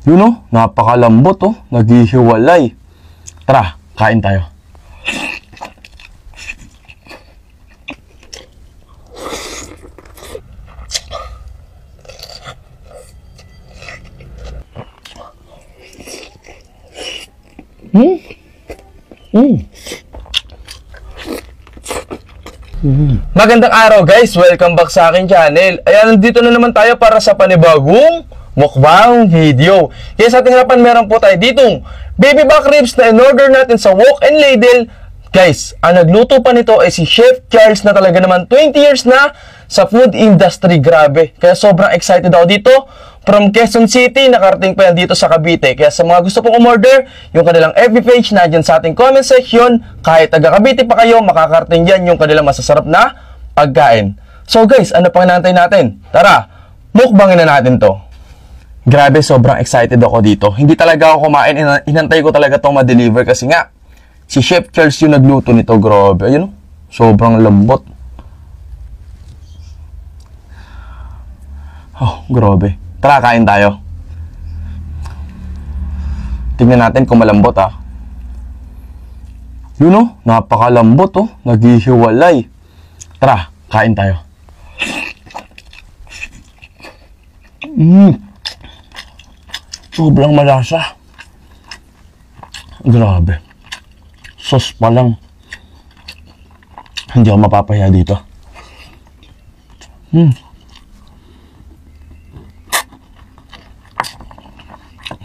Yun o, napakalambot o, naghihiwalay. Tara, kain tayo. Magandang araw guys! Welcome back sa aking channel. Ayan, nandito na naman tayo para sa panibagong mukbang video. Kaya sa ating harapan meron po tayo ditong baby back ribs na in-order natin sa Wok and Ladle. Guys, ang nagluto pa nito ay si Chef Charles na talaga naman 20 years na sa food industry. Grabe. Kaya sobrang excited ako dito. From Quezon City, nakarating pa yan dito sa Cavite. Kaya sa mga gusto pong umorder, yung kanilang FB page na dyan sa ating comment section. Kahit taga Cavite pa kayo, makakarating dyan yung kanilang masasarap na pagkain. So guys, ano pang inaantay natin? Tara, mukbangin na natin to. Grabe, sobrang excited ako dito. Hindi talaga ako kumain, inantay ko talaga itong ma-deliver kasi nga, si Chef Charles yung nagluto nito. Grabe, ayun, sobrang lambot. Oh, grabe. Tara, kain tayo. Tingnan natin kung malambot ah. Yun oh, napakalambot oh, naghihiwalay. Tara, kain tayo. Sobrang malasa. Grabe. Sauce pa lang. Hindi ako mapapahiya dito.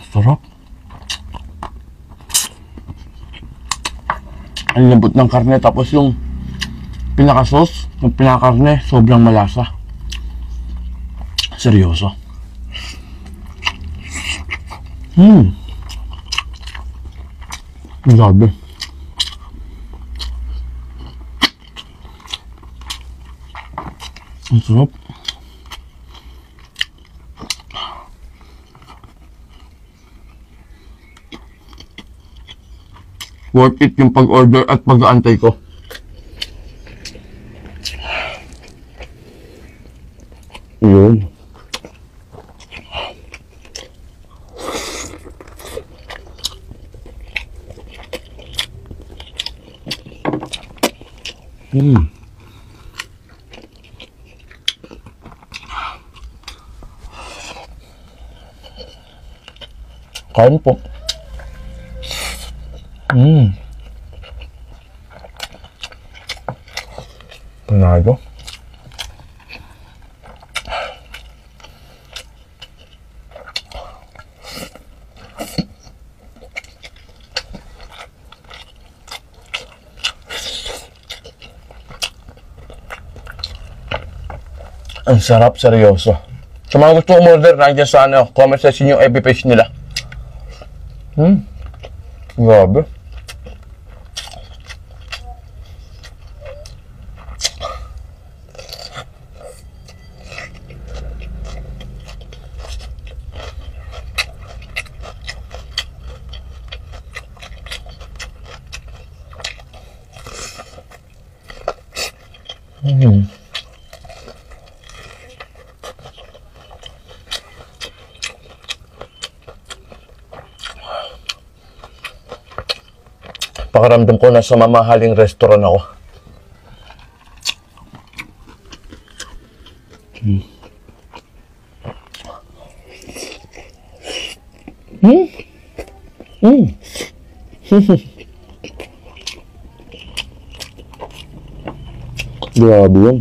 Sarap. Ang lambot ng karne, tapos yung pinaka-sauce, yung pinaka-karne, sobrang malasa. Seryoso. Grabe. Ang sarap. Worth it yung pag-order at pag-aantay ko. Yun. Kain po. Panado. Ang sarap, seryoso. Sa mga gusto umorder, nandiyan sa comment section yung FB page nila. Grabe. Pakaramdam ko na sa mamahaling restaurant ako. Grabe yun.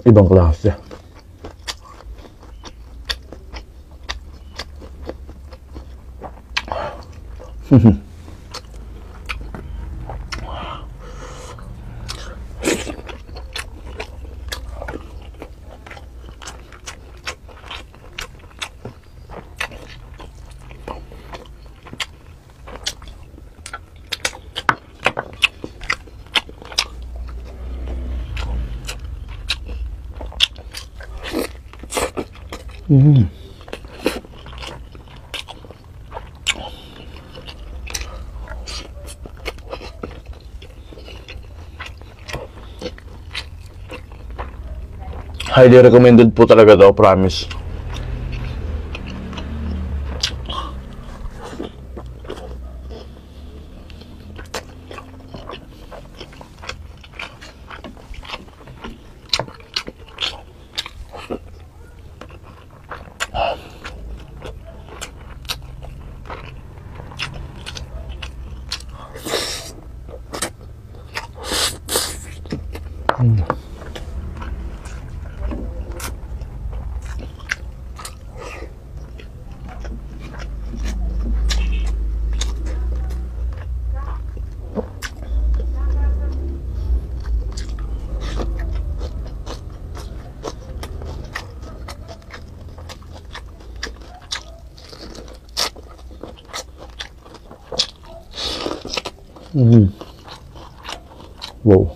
Ibang klase. Highly recommended po talaga daw, promise. Wow.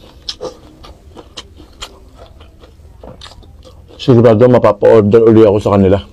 Sigurado mapapa-order uli ako sa kanila.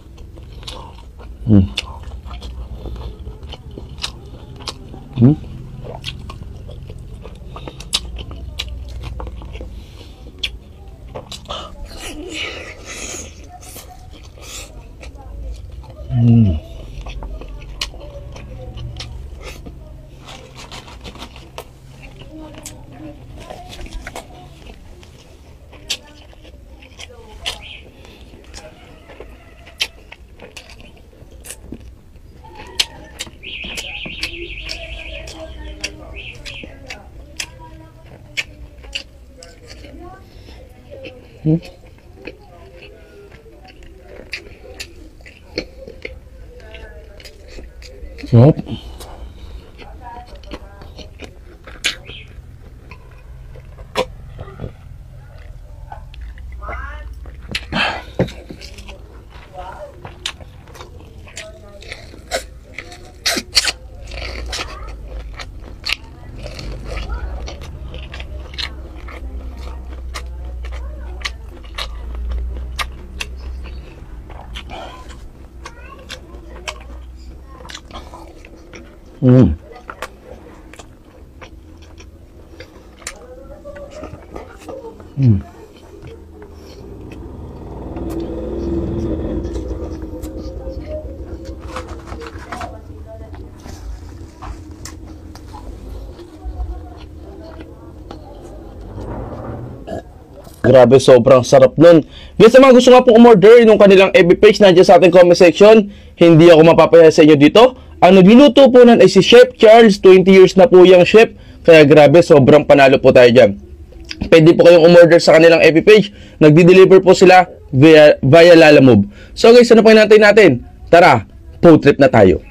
Yup. Grabe, sobrang sarap nun. Guys, sa mga gusto nga pong umorder nung kanilang FB page, nandiyan sa ating comment section. Hindi ako mapapaya sa inyo dito. Ang nagluluto po nun ay si Chef Charles. 20 years na po yung chef. Kaya grabe, sobrang panalo po tayo dyan. Pwede po kayong umorder sa kanilang FB page. Nagdi-deliver po sila via Lalamove. So guys, ano pa natin? Tara, food trip na tayo.